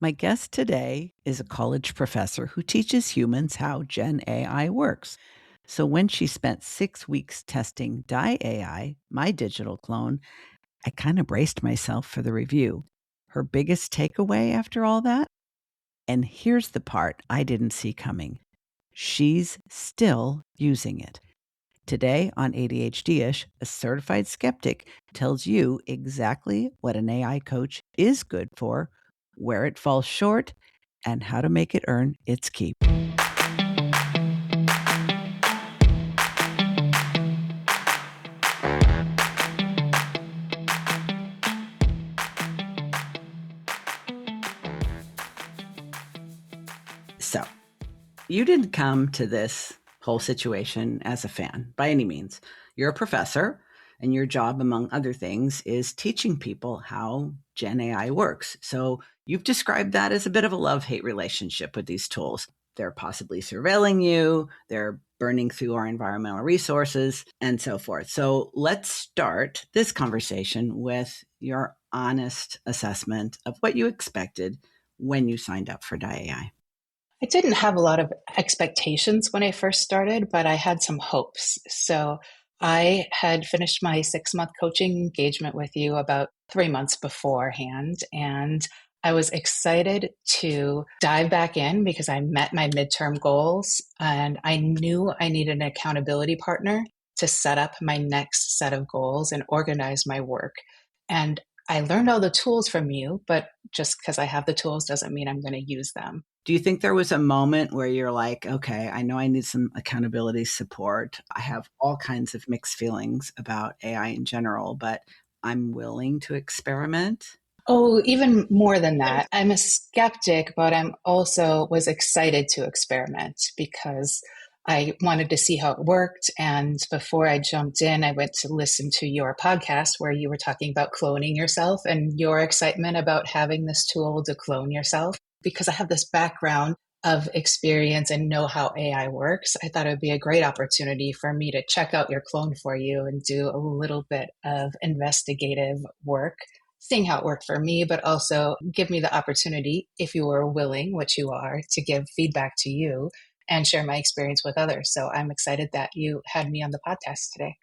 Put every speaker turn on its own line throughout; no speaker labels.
My guest today is a college professor who teaches humans how Gen AI works. So when she spent 6 weeks testing Die AI, my digital clone, I kind of braced myself for the review. Her biggest takeaway after all that? And here's the part I didn't see coming. She's still using it. Today on ADHD ish, a certified skeptic tells you exactly what an AI coach is good for, where it falls short, and how to make it earn its keep. So, you didn't come to this whole situation as a fan by any means. You're a professor, and your job, among other things, is teaching people how Gen AI works. So, you've described that as a bit of a love hate relationship with these tools. They're possibly surveilling you, they're burning through our environmental resources, and so forth. So, let's start this conversation with your honest assessment of what you expected when you signed up for AI.
I didn't have a lot of expectations when I first started, but I had some hopes. So I had finished my 6 month coaching engagement with you about 3 months beforehand. And I was excited to dive back in because I met my midterm goals and I knew I needed an accountability partner to set up my next set of goals and organize my work. And I learned all the tools from you, but just because I have the tools doesn't mean I'm going to use them.
Do you think there was a moment where you're like, okay, I know I need some accountability support. I have all kinds of mixed feelings about AI in general, but I'm willing to experiment?
Oh, even more than that. I'm a skeptic, but I'm also was excited to experiment because I wanted to see how it worked. And before I jumped in, I went to listen to your podcast where you were talking about cloning yourself and your excitement about having this tool to clone yourself. Because I have this background of experience and know how AI works, I thought it would be a great opportunity for me to check out your clone for you and do a little bit of investigative work, seeing how it worked for me, but also give me the opportunity, if you were willing, which you are, to give feedback to you and share my experience with others. So I'm excited that you had me on the podcast today.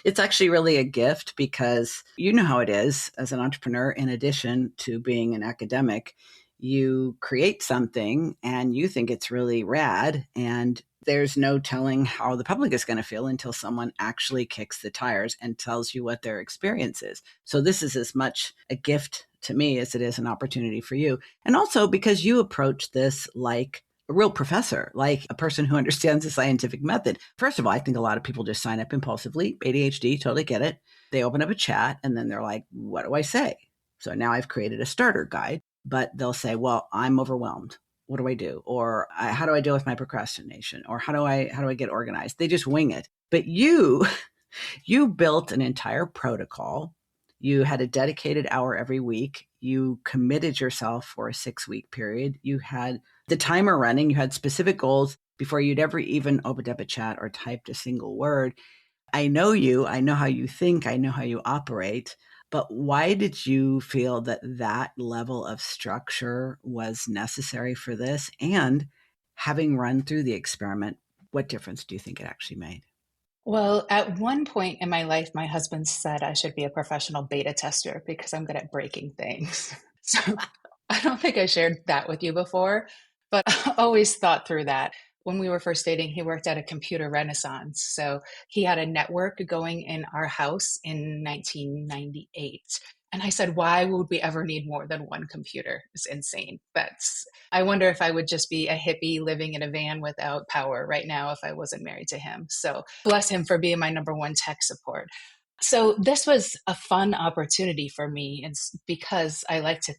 It's actually really a gift because you know how it is as an entrepreneur, in addition to being an academic, you create something and you think it's really rad, and there's no telling how the public is going to feel until someone actually kicks the tires and tells you what their experience is. So this is as much a gift to me as it is an opportunity for you. And also because you approach this like a real professor, like a person who understands the scientific method. First of all, I think a lot of people just sign up impulsively. ADHD, totally get it. They open up a chat and then they're like, what do I say? So now I've created a starter guide, but they'll say, well, I'm overwhelmed. What do I do? Or how do I deal with my procrastination? Or how do I get organized? They just wing it. But you built an entire protocol. You had a dedicated hour every week. You committed yourself for a 6 week period. You had the timer running. You had specific goals before you'd ever even opened up a chat or typed a single word. I know you. I know how you think. I know how you operate. But why did you feel that that level of structure was necessary for this? And having run through the experiment, what difference do you think it actually made?
Well, at one point in my life, my husband said I should be a professional beta tester because I'm good at breaking things. So I don't think I shared that with you before, but I always thought through that. When we were first dating, he worked at a computer renaissance. So he had a network going in our house in 1998. And I said, why would we ever need more than one computer? It's insane. I wonder if I would just be a hippie living in a van without power right now if I wasn't married to him. So bless him for being my number one tech support. So this was a fun opportunity for me. It's because I like to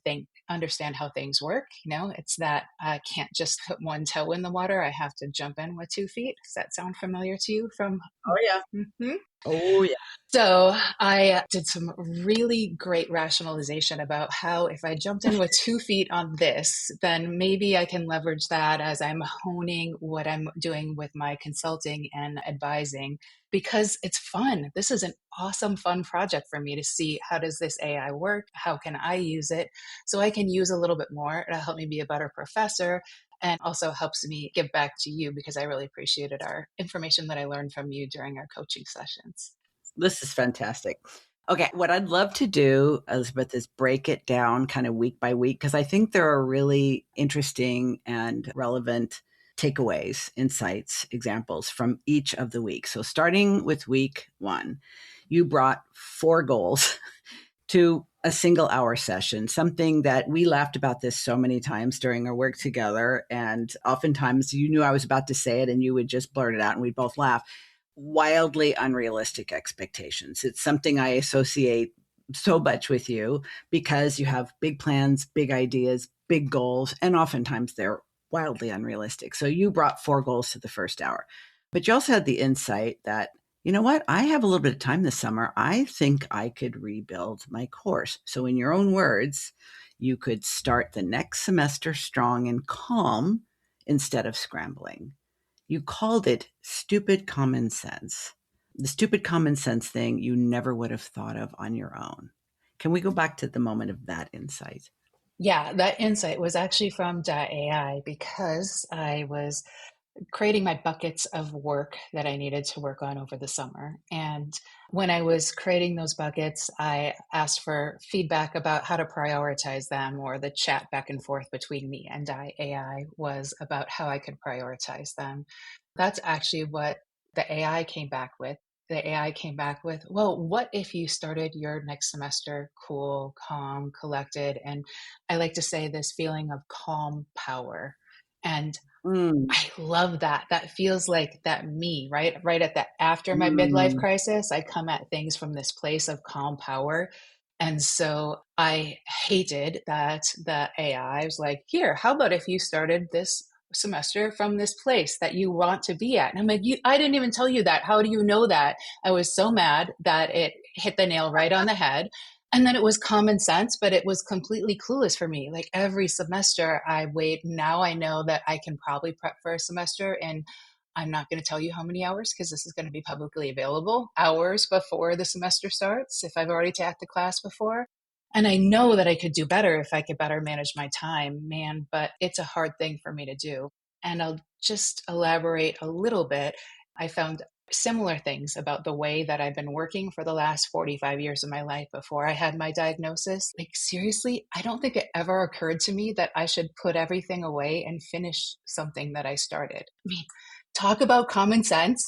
understand how things work. It's that I can't just put one toe in the water. I have to jump in with 2 feet. Does that sound familiar to you from?
Oh, yeah.
Mhm.
Oh, yeah.
So I did some really great rationalization about how if I jumped in with 2 feet on this, then maybe I can leverage that as I'm honing what I'm doing with my consulting and advising because it's fun. This is an awesome, fun project for me to see how does this AI work? How can I use it? So I can use a little bit more. It'll help me be a better professor and also helps me give back to you because I really appreciated our information that I learned from you during our coaching sessions.
This is fantastic. Okay, what I'd love to do, Elizabeth, is break it down kind of week by week because I think there are really interesting and relevant takeaways, insights, examples from each of the weeks. So, starting with week 1, you brought 4 goals to a single hour session, something that we laughed about this so many times during our work together. And oftentimes you knew I was about to say it and you would just blurt it out and we'd both laugh. Wildly unrealistic expectations. It's something I associate so much with you because you have big plans, big ideas, big goals, and oftentimes they're wildly unrealistic. So you brought 4 goals to the first hour, but you also had the insight that, you know what, I have a little bit of time this summer. I think I could rebuild my course. So, in your own words, you could start the next semester strong and calm instead of scrambling. You called it stupid common sense. The stupid common sense thing you never would have thought of on your own. Can we go back to the moment of that insight?
Yeah, that insight was actually from AI because I was creating my buckets of work that I needed to work on over the summer. And when I was creating those buckets, I asked for feedback about how to prioritize them, or the chat back and forth between me and AI was about how I could prioritize them. That's actually what the AI came back with. The AI came back with, well, what if you started your next semester cool, calm, collected? And I like to say this feeling of calm power. And
Mm,
I love that. That feels like that me, right? Right at that after my midlife
mm,
crisis, I come at things from this place of calm power. And so I hated that the AI was like, here, how about if you started this semester from this place that you want to be at? And I'm like, I didn't even tell you that. How do you know that? I was so mad that it hit the nail right on the head. And then it was common sense, but it was completely clueless for me. Like every semester, I wait. Now I know that I can probably prep for a semester, and I'm not going to tell you how many hours because this is going to be publicly available hours before the semester starts if I've already taught the class before. And I know that I could do better if I could better manage my time, man, but it's a hard thing for me to do. And I'll just elaborate a little bit. I found similar things about the way that I've been working for the last 45 years of my life before I had my diagnosis. Like, seriously, I don't think it ever occurred to me that I should put everything away and finish something that I started. I mean, talk about common sense.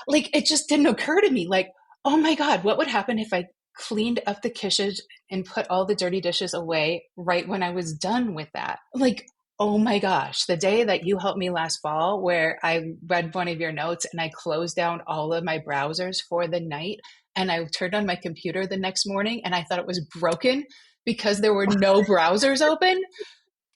Like, it just didn't occur to me. Like, oh my God, what would happen if I cleaned up the kitchen and put all the dirty dishes away right when I was done with that? Like, oh my gosh, the day that you helped me last fall, where I read one of your notes and I closed down all of my browsers for the night, and I turned on my computer the next morning and I thought it was broken because there were no browsers open.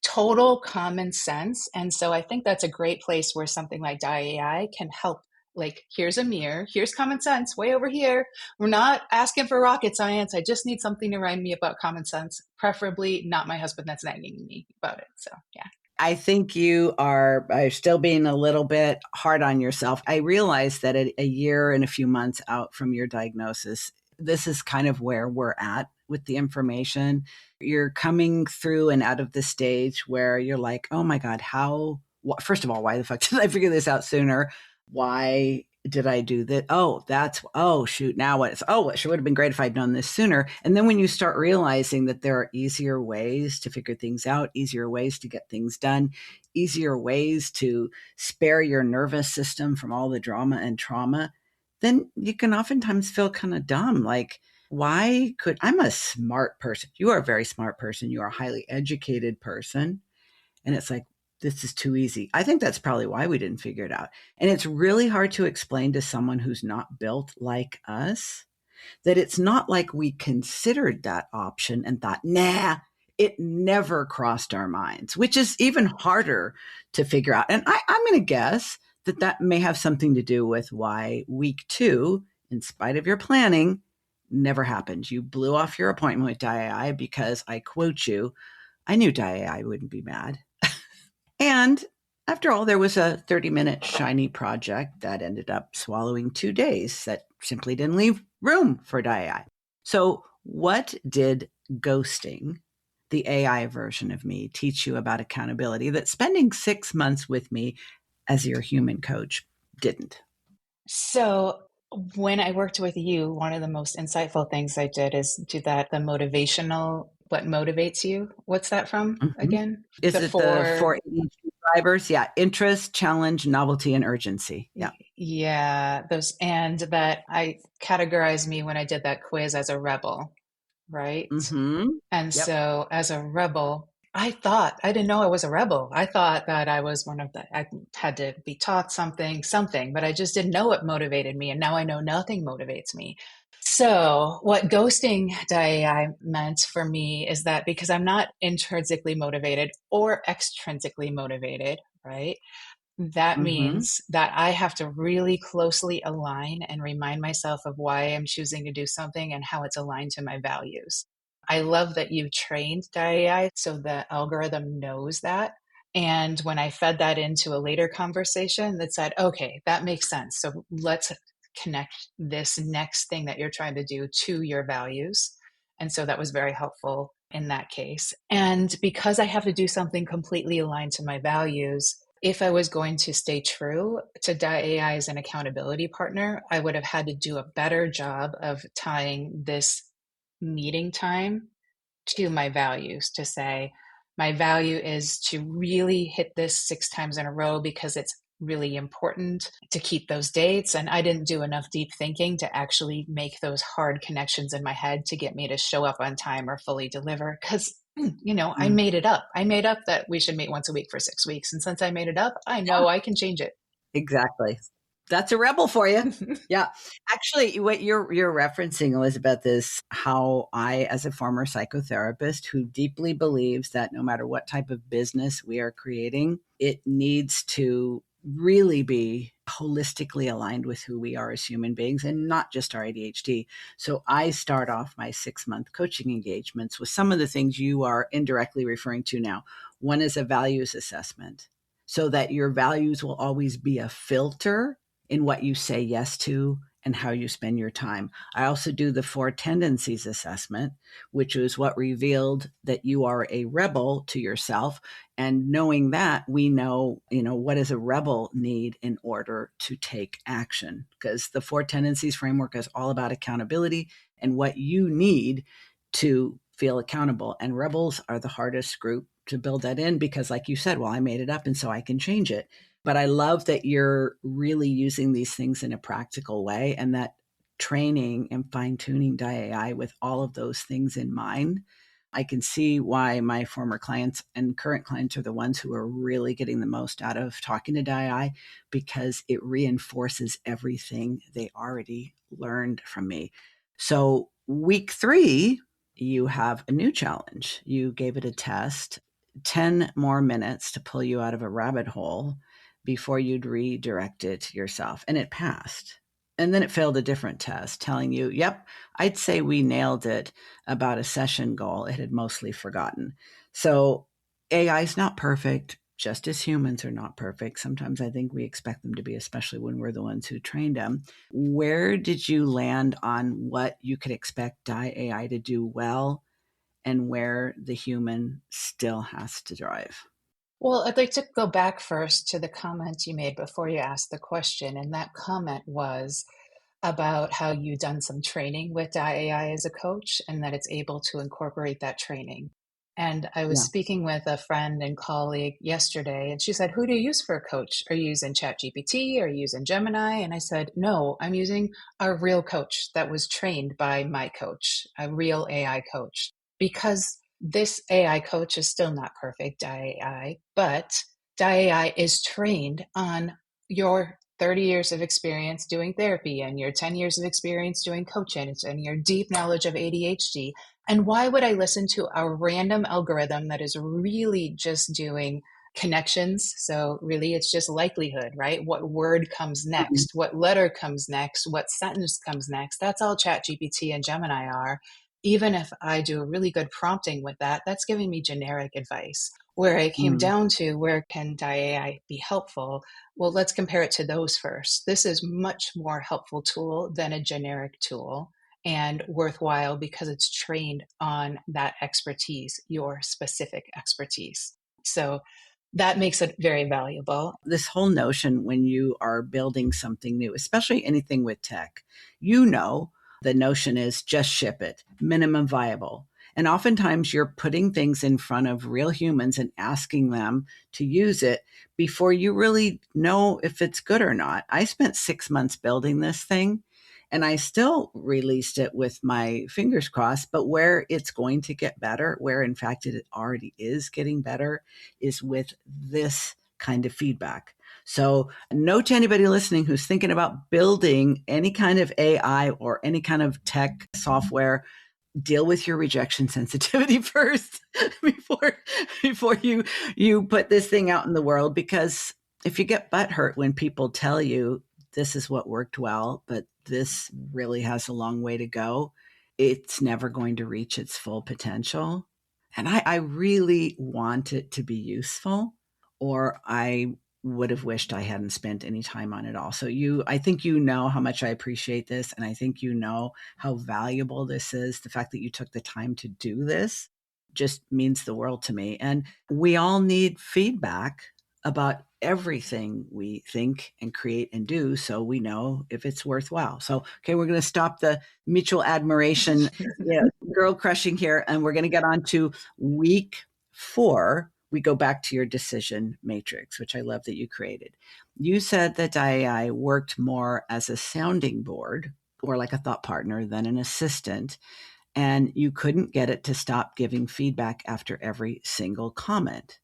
Total common sense. And so I think that's a great place where something like AI can help. Like, here's a mirror, here's common sense way over here. We're not asking for rocket science. I just need something to remind me about common sense, preferably not my husband that's nagging me about it. So, yeah.
I think you are still being a little bit hard on yourself. I realize that a year and a few months out from your diagnosis, this is kind of where we're at with the information. You're coming through and out of the stage where you're like, oh my God, first of all, why the fuck did I figure this out sooner? Why did I do that? Oh, shoot. Now what? Oh, it sure would have been great if I'd known this sooner. And then when you start realizing that there are easier ways to figure things out, easier ways to get things done, easier ways to spare your nervous system from all the drama and trauma, then you can oftentimes feel kind of dumb. Like, I'm a smart person. You are a very smart person. You are a highly educated person. And it's like, this is too easy. I think that's probably why we didn't figure it out. And it's really hard to explain to someone who's not built like us that it's not like we considered that option and thought, nah, it never crossed our minds, which is even harder to figure out. And I'm going to guess that may have something to do with why week 2 in spite of your planning, never happened. You blew off your appointment with Diai because, I quote you, I knew Diai wouldn't be mad. And after all, there was a 30-minute shiny project that ended up swallowing 2 days that simply didn't leave room for Diai. So, what did ghosting, the AI version of me, teach you about accountability that spending 6 months with me as your human coach didn't?
So when I worked with you, one of the most insightful things I did is do that, the motivational, what motivates you. What's that from
Mhm.
again?
Is
The
it the four
four,
ADHD drivers? Yeah. Interest, challenge, novelty, and urgency. Yeah.
yeah, those, and that I categorized me when I did that quiz as a rebel, right?
Mm-hmm.
And
Yep.
so as a rebel, I didn't know I was a rebel. I thought that I was one of the, I had to be taught something, but I just didn't know what motivated me. And now I know nothing motivates me. So what ghosting I meant for me is that because I'm not intrinsically motivated or extrinsically motivated, right? That
Mm-hmm.
means that I have to really closely align and remind myself of why I'm choosing to do something and how it's aligned to my values. I love that you've trained AI so the algorithm knows that. And when I fed that into a later conversation that said, okay, that makes sense. So let's connect this next thing that you're trying to do to your values. And so that was very helpful in that case. And because I have to do something completely aligned to my values, if I was going to stay true to AI as an accountability partner, I would have had to do a better job of tying this meeting time to my values to say, my value is to really hit this 6 times in a row because it's really important to keep those dates. And I didn't do enough deep thinking to actually make those hard connections in my head to get me to show up on time or fully deliver. Because, I
Mm.
made it up. I made up that we should meet once a week for 6 weeks. And since I made it up, I know I can change it.
Exactly. That's a rebel for you. Yeah. Actually, what you're referencing, Elizabeth, is how I, as a former psychotherapist who deeply believes that no matter what type of business we are creating, it needs to really be holistically aligned with who we are as human beings and not just our ADHD. So I start off my 6 month coaching engagements with some of the things you are indirectly referring to now. One is a values assessment so that your values will always be a filter in what you say yes to and how you spend your time. I also do the four tendencies assessment, which is what revealed that you are a rebel to yourself. And knowing that, we know, what does a rebel need in order to take action? Because the four tendencies framework is all about accountability and what you need to feel accountable. And rebels are the hardest group to build that in because, like you said, well, I made it up and so I can change it. But I love that you're really using these things in a practical way and that training and fine tuning AI with all of those things in mind. I can see why my former clients and current clients are the ones who are really getting the most out of talking to AI because it reinforces everything they already learned from me. So, week 3, you have a new challenge. You gave it a test, 10 more minutes to pull you out of a rabbit hole before you'd redirect it yourself. And it passed. And then it failed a different test, telling you, yep, I'd say we nailed it about a session goal it had mostly forgotten. So AI is not perfect, just as humans are not perfect. Sometimes I think we expect them to be, especially when we're the ones who trained them. Where did you land on what you could expect AI to do well and where the human still has to drive?
Well, I'd like to go back first to the comment you made before you asked the question. And that comment was about how you've done some training with AI as a coach and that it's able to incorporate that training. And I was
Yeah.
speaking with a friend and colleague yesterday, and she said, who do you use for a coach? Are you using ChatGPT? Are you using Gemini? And I said, no, I'm using a real coach that was trained by my coach, a real AI coach. Because this AI coach is still not perfect, AI, but AI is trained on your 30 years of experience doing therapy and your 10 years of experience doing coaching and your deep knowledge of ADHD. And why would I listen to a random algorithm that is really just doing connections. So really it's just likelihood, right? What word comes
Mhm.
next? What letter comes next? What sentence comes next? That's all ChatGPT and Gemini are. Even if I do a really good prompting with that, that's giving me generic advice. Where I came
Mm.
down to where can AI be helpful? Well, let's compare it to those first. This is much more helpful tool than a generic tool and worthwhile because it's trained on that expertise, your specific expertise. So that makes it very valuable.
This whole notion when you are building something new, especially anything with tech, you know, the notion is just ship it, minimum viable. And oftentimes you're putting things in front of real humans and asking them to use it before you really know if it's good or not. I spent 6 months building this thing and I still released it with my fingers crossed. But where it's going to get better, where in fact it already is getting better, is with this kind of feedback. So, note to anybody listening who's thinking about building any kind of AI or any kind of tech software, deal with your rejection sensitivity first before before you put this thing out in the world. Because if you get butthurt when people tell you this is what worked well, but this really has a long way to go, it's never going to reach its full potential. And I really want it to be useful, or I would have wished I hadn't spent any time on it all. So I think you know how much I appreciate this. And I think you know how valuable this is. The fact that you took the time to do this just means the world to me. And we all need feedback about everything we think and create and do so we know if it's worthwhile. So, okay, we're going to stop the mutual admiration, girl crushing here, and we're going to get on to week 4. We go back to your decision matrix, which I love that you created. You said that AI worked more as a sounding board or like a thought partner than an assistant, and you couldn't get it to stop giving feedback after every single comment,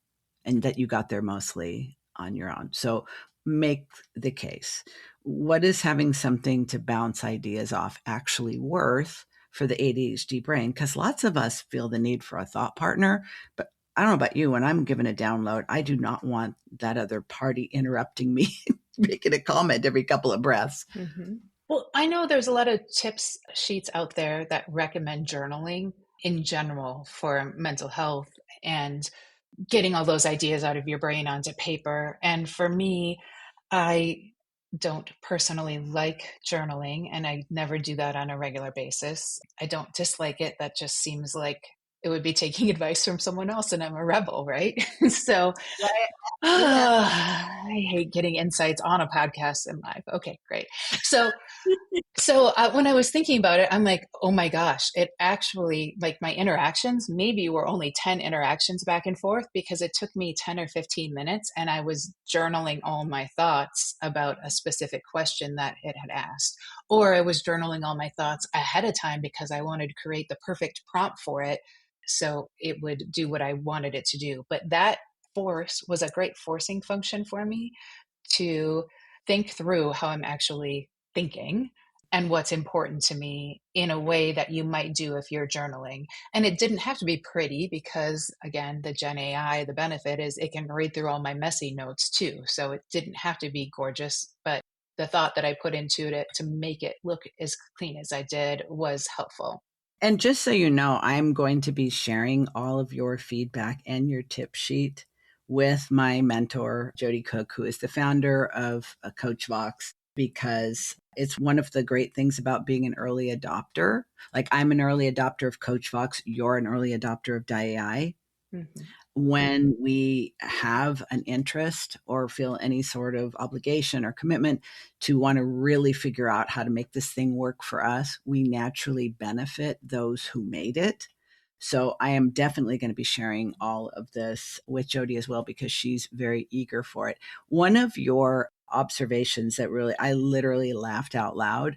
and that you got there mostly on your own. So make the case. What is having something to bounce ideas off actually worth for the ADHD brain? Because lots of us feel the need for a thought partner, but I don't know about you. When I'm given a download, I do not want that other party interrupting me, making a comment every couple of breaths.
Mm-hmm. Well, I know there's a lot of tips sheets out there that recommend journaling in general for mental health and getting all those ideas out of your brain onto paper. And for me, I don't personally like journaling and I never do that on a regular basis. I don't dislike it. That just seems like it would be taking advice from someone else and I'm a rebel, right? So
Right.
I hate getting insights on a podcast in live. Okay, great. So when I was thinking about it, I'm like, oh my gosh, it actually, like my interactions, maybe were only 10 interactions back and forth because it took me 10 or 15 minutes and I was journaling all my thoughts about a specific question that it had asked. Or I was journaling all my thoughts ahead of time because I wanted to create the perfect prompt for it so it would do what I wanted it to do. But that force was a great forcing function for me to think through how I'm actually thinking and what's important to me in a way that you might do if you're journaling. And it didn't have to be pretty because, again, the Gen AI, the benefit is it can read through all my messy notes too. So it didn't have to be gorgeous, but the thought that I put into it to make it look as clean as I did was helpful.
And just so you know, I'm going to be sharing all of your feedback and your tip sheet with my mentor, Jody Cook, who is the founder of CoachVox, because it's one of the great things about being an early adopter. Like I'm an early adopter of CoachVox, you're an early adopter of DIAI.
Mm-hmm.
When we have an interest or feel any sort of obligation or commitment to want to really figure out how to make this thing work for us, we naturally benefit those who made it. So I am definitely going to be sharing all of this with Jody as well because she's very eager for it. One of your observations that really, I literally laughed out loud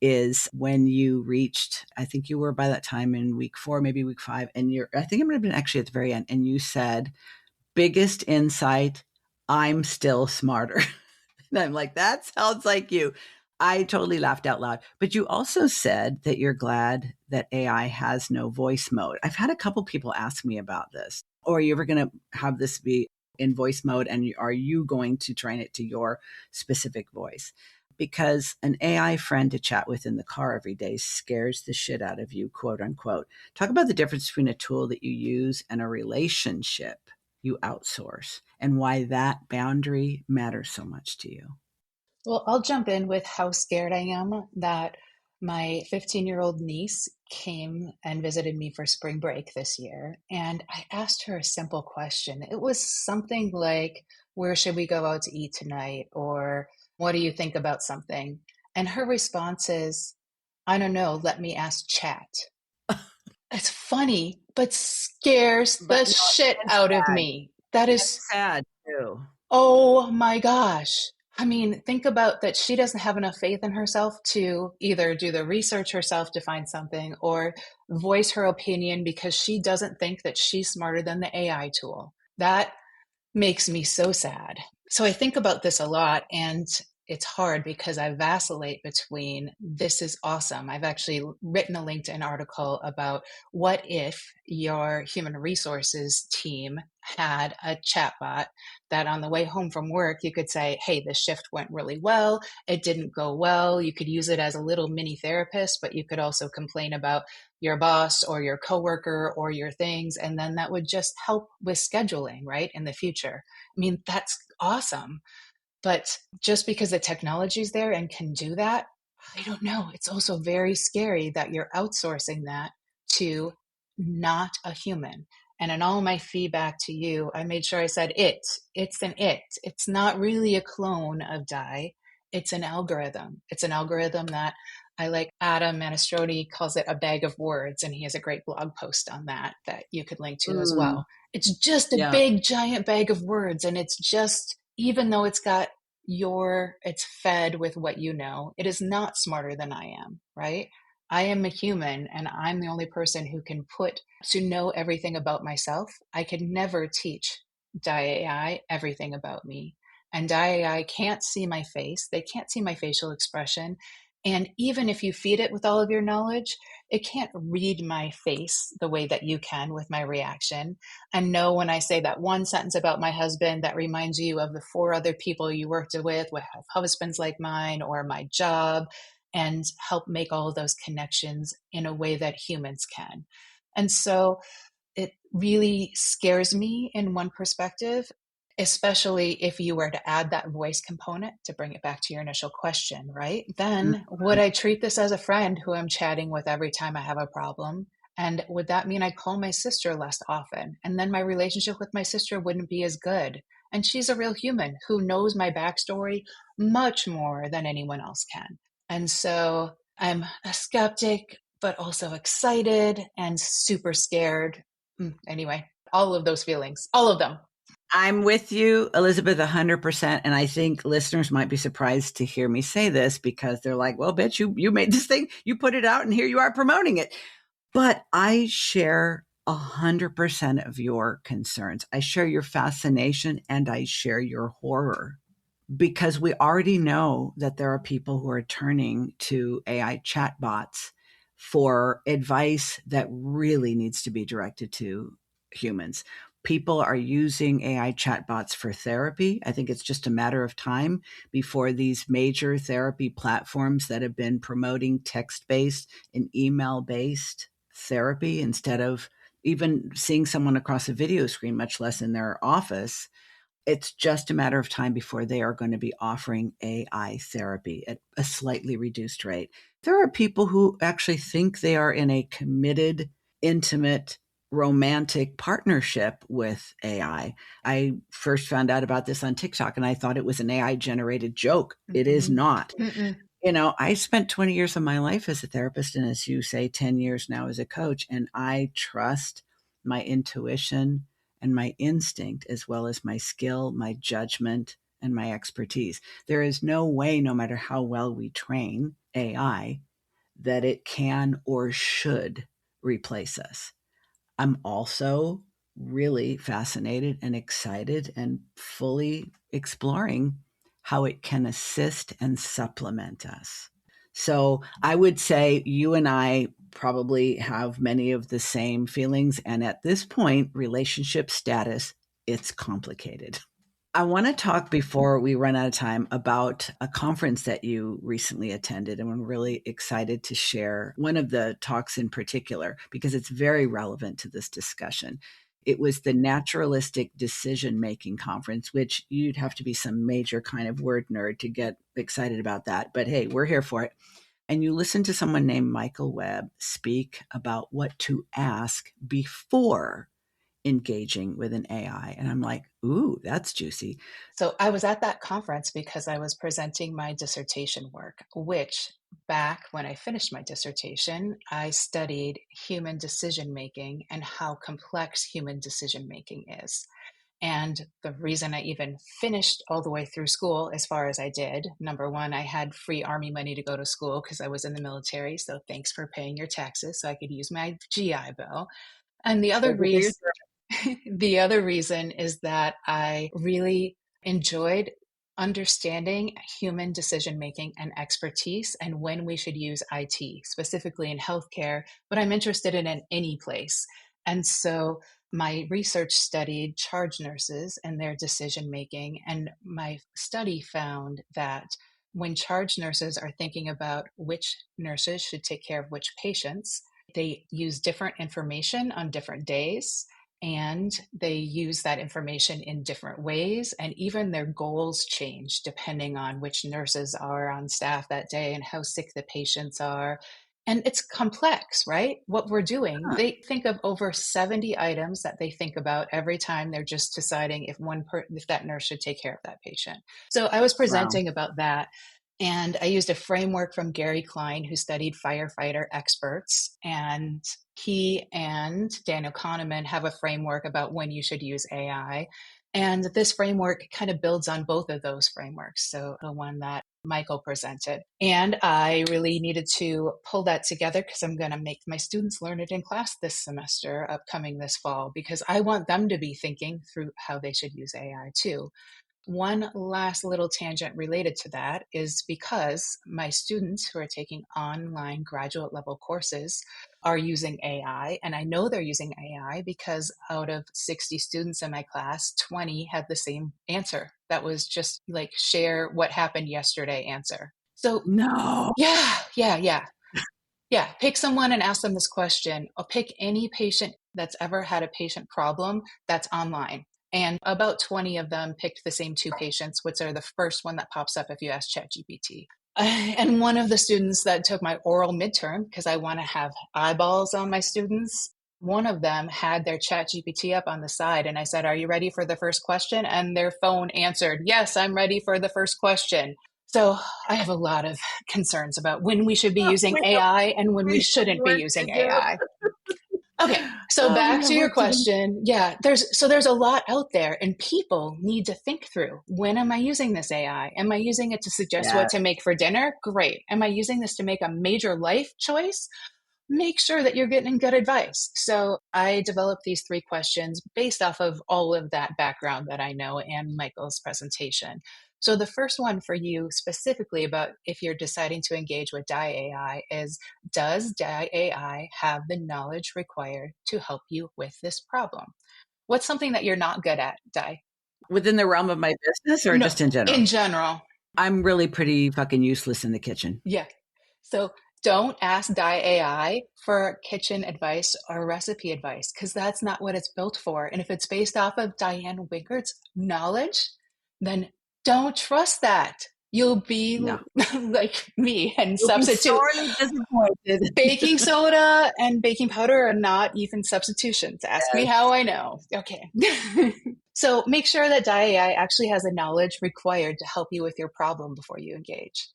is when you reached, I think you were by that time in week 4, maybe week 5, and I think it might have been actually at the very end, and you said, biggest insight, I'm still smarter. And I'm like, that sounds like you. I totally laughed out loud. But you also said that you're glad that AI has no voice mode. I've had a couple people ask me about this. Or are you ever going to have this be in voice mode, and are you going to train it to your specific voice? Because an AI friend to chat with in the car every day scares the shit out of you, quote unquote. Talk about the difference between a tool that you use and a relationship you outsource, and why that boundary matters so much to you.
Well, I'll jump in with how scared I am that my 15-year-old niece came and visited me for spring break this year. And I asked her a simple question. It was something like, where should we go out to eat tonight? Or what do you think about something? And her response is, I don't know, let me ask chat. It's funny, but scares
But
the
no,
shit
it's
out of
sad.
me. That is,
It's sad too.
oh my gosh. I mean, think about that. She doesn't have enough faith in herself to either do the research herself to find something or voice her opinion because she doesn't think that she's smarter than the AI tool. That makes me so sad. So I think about this a lot, and it's hard because I vacillate between this is awesome. I've actually written a LinkedIn article about what if your human resources team had a chatbot that on the way home from work you could say, hey, this shift went really well, it didn't go well. You could use it as a little mini therapist, but you could also complain about your boss or your coworker or your things, and then that would just help with scheduling, right, in the future. I mean, that's awesome. But just because the technology is there and can do that, I don't know. It's also very scary that you're outsourcing that to not a human. And in all my feedback to you, I made sure I said it. It's an it. It's not really a clone of Di. It's an algorithm. It's an algorithm that I like. Adam Manestroni calls it a bag of words, and he has a great blog post on that that you could link to as
Mm,
well. It's just a
yeah.
big giant bag of words, and it's just, even though it's fed with what you know, it is not smarter than I am, right? I am a human, and I'm the only person who can put to know everything about myself. I could never teach AI everything about me. And AI can't see my face. They can't see my facial expression. And even if you feed it with all of your knowledge, it can't read my face the way that you can with my reaction and know when I say that one sentence about my husband that reminds you of the four other people you worked with have husbands like mine, or my job, and help make all of those connections in a way that humans can. And so it really scares me in one perspective, especially if you were to add that voice component to bring it back to your initial question, right?
Mm.
Then would I treat this as a friend who I'm chatting with every time I have a problem? And would that mean I call my sister less often? And then my relationship with my sister wouldn't be as good. And she's a real human who knows my backstory much more than anyone else can. And so I'm a skeptic, but also excited and super scared. Anyway, all of those feelings, all of them.
I'm with you, Elizabeth, 100%. And I think listeners might be surprised to hear me say this because they're like, well, bitch, you made this thing, you put it out, and here you are promoting it. But I share 100% of your concerns. I share your fascination and I share your horror because we already know that there are people who are turning to AI chatbots for advice that really needs to be directed to humans. People are using AI chatbots for therapy. I think it's just a matter of time before these major therapy platforms that have been promoting text based and email based therapy instead of even seeing someone across a video screen, much less in their office, it's just a matter of time before they are going to be offering AI therapy at a slightly reduced rate. There are people who actually think they are in a committed, intimate, romantic partnership with AI. I first found out about this on TikTok and I thought it was an AI generated joke. It is
Mm-mm.
not.
Mm-mm.
You know, I spent 20 years of my life as a therapist, and as you say, 10 years now as a coach, and I trust my intuition and my instinct as well as my skill, my judgment, and my expertise. There is no way, no matter how well we train AI, that it can or should replace us. I'm also really fascinated and excited and fully exploring how it can assist and supplement us. So I would say you and I probably have many of the same feelings. And at this point, relationship status it's complicated. I want to talk before we run out of time about a conference that you recently attended. And I'm really excited to share one of the talks in particular because it's very relevant to this discussion. It was the Naturalistic Decision Making Conference, which you'd have to be some major kind of word nerd to get excited about that. But hey, we're here for it. And you listen to someone named Michael Webb speak about what to ask before engaging with an AI. And I'm like, ooh, that's juicy.
So I was at that conference because I was presenting my dissertation work, which back when I finished my dissertation, I studied human decision making and how complex human decision making is. And the reason I even finished all the way through school as far as I did, number one, I had free Army money to go to school because I was in the military. So thanks for paying your taxes so I could use my GI Bill. And the other reason the other reason is that I really enjoyed understanding human decision making and expertise and when we should use IT, specifically in healthcare, but I'm interested in any place. And so my research studied charge nurses and their decision making. And my study found that when charge nurses are thinking about which nurses should take care of which patients, they use different information on different days, and they use that information in different ways, and even their goals change depending on which nurses are on staff that day and how sick the patients are. And it's complex, right? What we're doing,
Huh.
they think of over 70 items that they think about every time they're just deciding if that nurse should take care of that patient. So I was
Wow.
presenting about that, and I used a framework from Gary Klein, who studied firefighter experts. And he and Daniel Kahneman have a framework about when you should use AI. And this framework kind of builds on both of those frameworks. So the one that Michael presented. And I really needed to pull that together because I'm going to make my students learn it in class this semester, upcoming this fall, because I want them to be thinking through how they should use AI too. One last little tangent related to that is because my students who are taking online graduate level courses are using AI, and I know they're using AI because out of 60 students in my class, 20 had the same answer. That was just like share what happened yesterday answer. So
No.
yeah, pick someone and ask them this question, or pick any patient that's ever had a patient problem that's online. And about 20 of them picked the same two patients, which are the first one that pops up if you ask ChatGPT. And one of the students that took my oral midterm, because I want to have eyeballs on my students, one of them had their ChatGPT up on the side. And I said, "Are you ready for the first question?" And their phone answered, "Yes, I'm ready for the first question." So I have a lot of concerns about when we should be using
We have,
AI and when we
we have
shouldn't be
work to
using
do.
AI. Okay, so
Oh, we
back
have
to your
work to do.
question. Yeah, there's a lot out there, and people need to think through, when am I using this AI? Am I using it to suggest
Yeah,
what to make for dinner? Great. Am I using this to make a major life choice? Make sure that you're getting good advice. So I developed these three questions based off of all of that background that I know and Michael's presentation. So the first one for you specifically about if you're deciding to engage with Di AI is, does Di AI have the knowledge required to help you with this problem? What's something that you're not good at, Di?
within the realm of my business or
No,
just in general?
in general.
I'm really pretty fucking useless in the kitchen.
Yeah. So don't ask Di AI for kitchen advice or recipe advice because that's not what it's built for. And if it's based off of Diann Wingert's knowledge, then don't trust that. You'll be
No.
like me and
You'll be
substitute.
sorely disappointed.
Baking soda and baking powder are not even substitutions. Ask me
Yes.
how I know. Okay. So make sure that Di AI actually has the knowledge required to help you with your problem before you engage.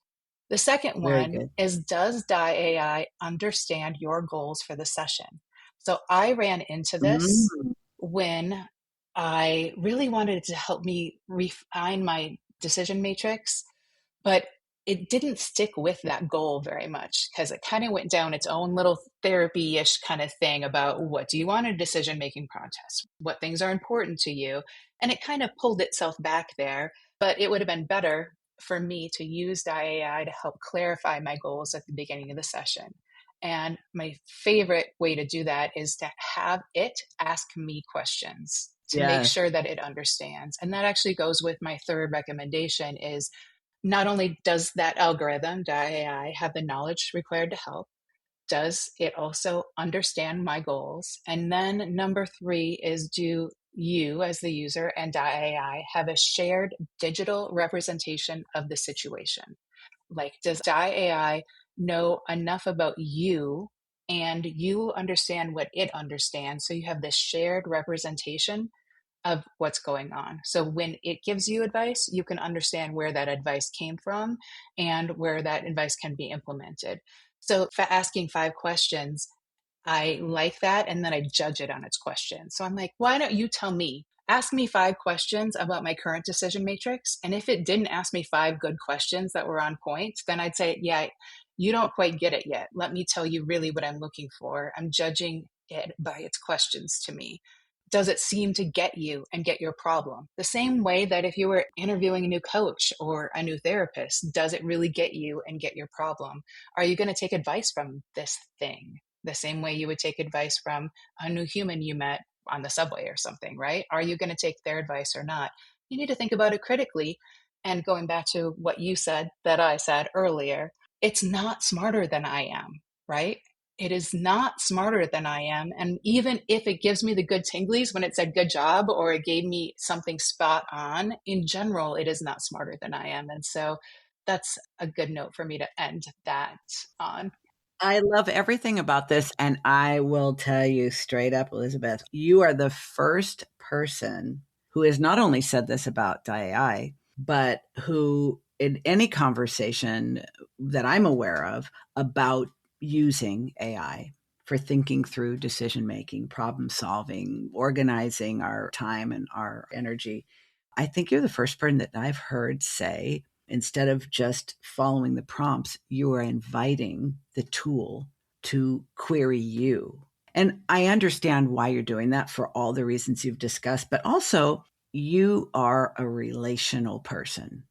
The second
Very
one
good.
is, does Di AI understand your goals for the session? So I ran into this
Mm.
when I really wanted to help me refine my decision matrix, but it didn't stick with that goal very much because it kind of went down its own little therapy-ish kind of thing about, what do you want in a decision-making process? What things are important to you? And it kind of pulled itself back there, but it would have been better for me to use AI to help clarify my goals at the beginning of the session. And my favorite way to do that is to have it ask me questions. to make
Yes.
sure that it understands. And that actually goes with my third recommendation is not only does that algorithm, the AI, have the knowledge required to help, does it also understand my goals? And then number three is, do you as the user and AI have a shared digital representation of the situation? Like, does AI know enough about you and you understand what it understands? So you have this shared representation of what's going on. So when it gives you advice, you can understand where that advice came from and where that advice can be implemented. So for asking five questions, I like that. And then I judge it on its questions. So I'm like, why don't you tell me? Ask me five questions about my current decision matrix. And if it didn't ask me five good questions that were on point, then I'd say, yeah, you don't quite get it yet. Let me tell you really what I'm looking for. I'm judging it by its questions to me. Does it seem to get you and get your problem? The same way that if you were interviewing a new coach or a new therapist, does it really get you and get your problem? Are you going to take advice from this thing? The same way you would take advice from a new human you met on the subway or something, right? Are you going to take their advice or not? You need to think about it critically. And going back to what you said that I said earlier, it's not smarter than I am, right? It is not smarter than I am. And even if it gives me the good tinglies when it said good job or it gave me something spot on, in general, it is not smarter than I am. And so that's a good note for me to end that on.
I love everything about this. And I will tell you straight up, Elizabeth, you are the first person who has not only said this about AI, but who, in any conversation that I'm aware of about using AI for thinking through decision making, problem solving, organizing our time and our energy, I think you're the first person that I've heard say, instead of just following the prompts, you are inviting the tool to query you. And I understand why you're doing that for all the reasons you've discussed, but also you are a relational person.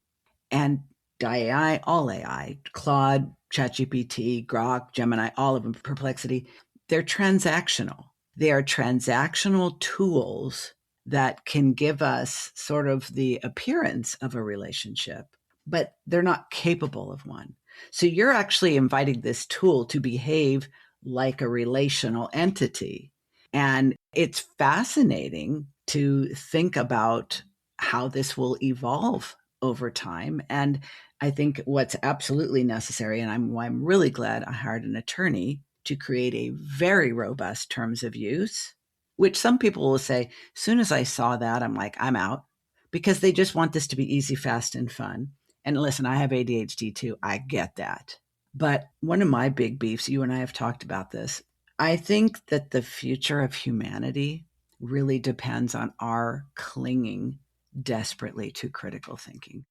And AI, all AI, Claude, ChatGPT, Grok, Gemini, all of them, Perplexity, they're transactional. They are transactional tools that can give us sort of the appearance of a relationship, but they're not capable of one. So you're actually inviting this tool to behave like a relational entity. And it's fascinating to think about how this will evolve over time. And I think what's absolutely necessary, and I'm really glad I hired an attorney to create a very robust terms of use, which some people will say, as soon as I saw that, I'm like, I'm out, because they just want this to be easy, fast, and fun. And listen, I have ADHD too. I get that. But one of my big beefs, you and I have talked about this, I think that the future of humanity really depends on our clinging desperately to critical thinking.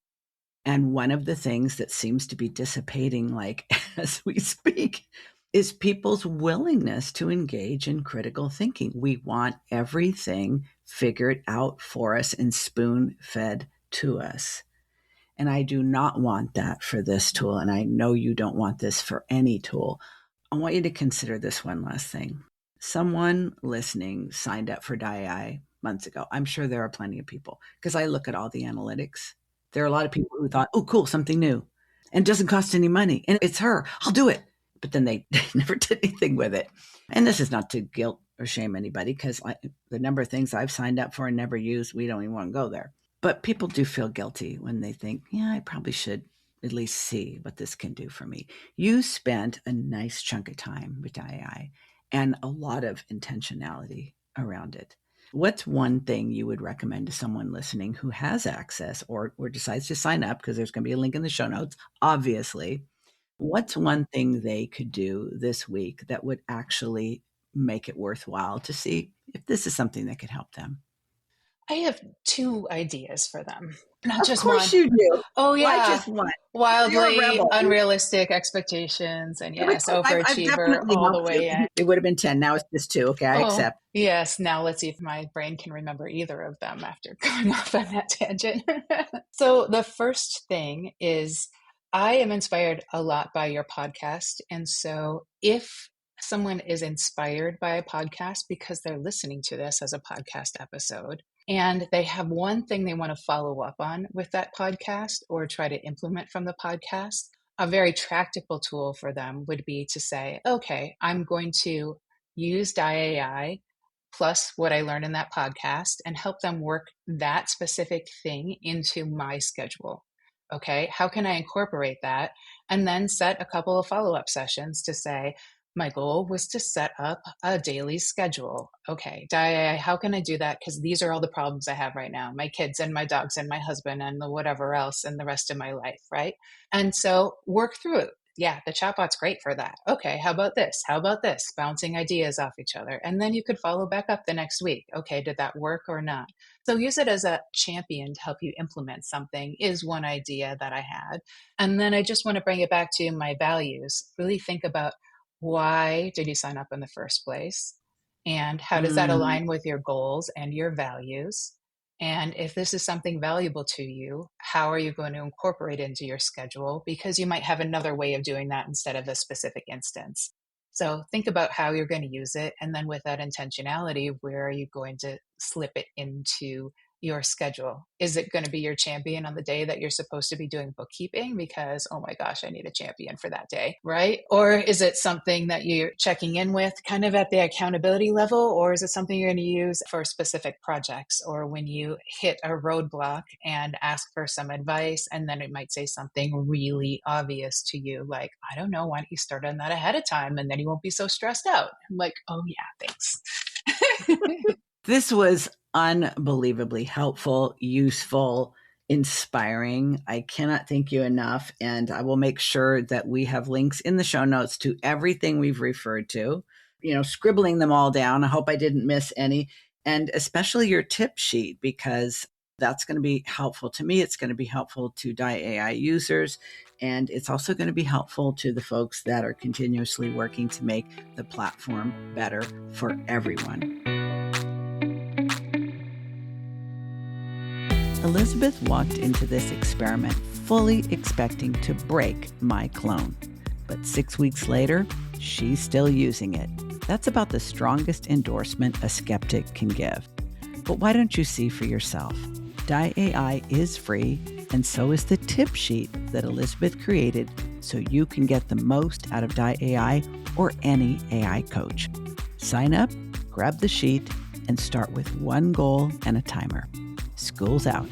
And one of the things that seems to be dissipating, like as we speak, is people's willingness to engage in critical thinking. We want everything figured out for us and spoon fed to us. And I do not want that for this tool. And I know you don't want this for any tool. I want you to consider this one last thing. Someone listening signed up for DII months ago. I'm sure there are plenty of people because I look at all the analytics. There are a lot of people who thought, oh, cool, something new. And it doesn't cost any money. And it's her. I'll do it. But then they never did anything with it. And this is not to guilt or shame anybody because the number of things I've signed up for and never used, we don't even want to go there. But people do feel guilty when they think, yeah, I probably should at least see what this can do for me. You spent a nice chunk of time with AI and a lot of intentionality around it. What's one thing you would recommend to someone listening who has access or decides to sign up? Because there's going to be a link in the show notes, obviously. What's one thing they could do this week that would actually make it worthwhile to see if this is something that could help them?
I have two ideas for them, not
Of
just
course
one.
you do.
Oh,
Why
yeah.
just one? You're a
Wildly
rebel.
unrealistic expectations. And
Here we
yes,
go. I've
overachiever
definitely
all the
helped you.
way in.
It would have been 10. Now it's just two. Okay, I
Oh,
accept.
yes. Now let's see if my brain can remember either of them after going off on that tangent. So, the first thing is I am inspired a lot by your podcast. And so, if someone is inspired by a podcast because they're listening to this as a podcast episode, and they have one thing they want to follow up on with that podcast or try to implement from the podcast, a very practical tool for them would be to say, okay, I'm going to use DIAI plus what I learned in that podcast and help them work that specific thing into my schedule. Okay, how can I incorporate that? And then set a couple of follow up sessions to say, my goal was to set up a daily schedule. Okay, how can I do that? Because these are all the problems I have right now, my kids and my dogs and my husband and the whatever else and the rest of my life, right? And so work through it. Yeah, the chatbot's great for that. Okay, how about this? How about this? Bouncing ideas off each other. And then you could follow back up the next week. Okay, did that work or not? So use it as a champion to help you implement something is one idea that I had. And then I just want to bring it back to my values. Really think about, why did you sign up in the first place? And how does that
Mm.
align with your goals and your values? And if this is something valuable to you, how are you going to incorporate it into your schedule? Because you might have another way of doing that instead of a specific instance. So think about how you're going to use it. And then with that intentionality, where are you going to slip it into your schedule? Is it going to be your champion on the day that you're supposed to be doing bookkeeping? Because, oh my gosh, I need a champion for that day, right? Or is it something that you're checking in with kind of at the accountability level? Or is it something you're going to use for specific projects? Or when you hit a roadblock and ask for some advice, and then it might say something really obvious to you, like, I don't know, why don't you start on that ahead of time? And then you won't be so stressed out. I'm like, oh yeah, thanks.
This was unbelievably helpful, useful, inspiring. I cannot thank you enough. And I will make sure that we have links in the show notes to everything we've referred to, scribbling them all down. I hope I didn't miss any. And especially your tip sheet, because that's going to be helpful to me. It's going to be helpful to AI users. And it's also going to be helpful to the folks that are continuously working to make the platform better for everyone. Elizabeth walked into this experiment fully expecting to break my clone. But 6 weeks later, she's still using it. That's about the strongest endorsement a skeptic can give. But why don't you see for yourself? DIAI is free, and so is the tip sheet that Elizabeth created so you can get the most out of DIAI or any AI coach. Sign up, grab the sheet, and start with one goal and a timer. School's out.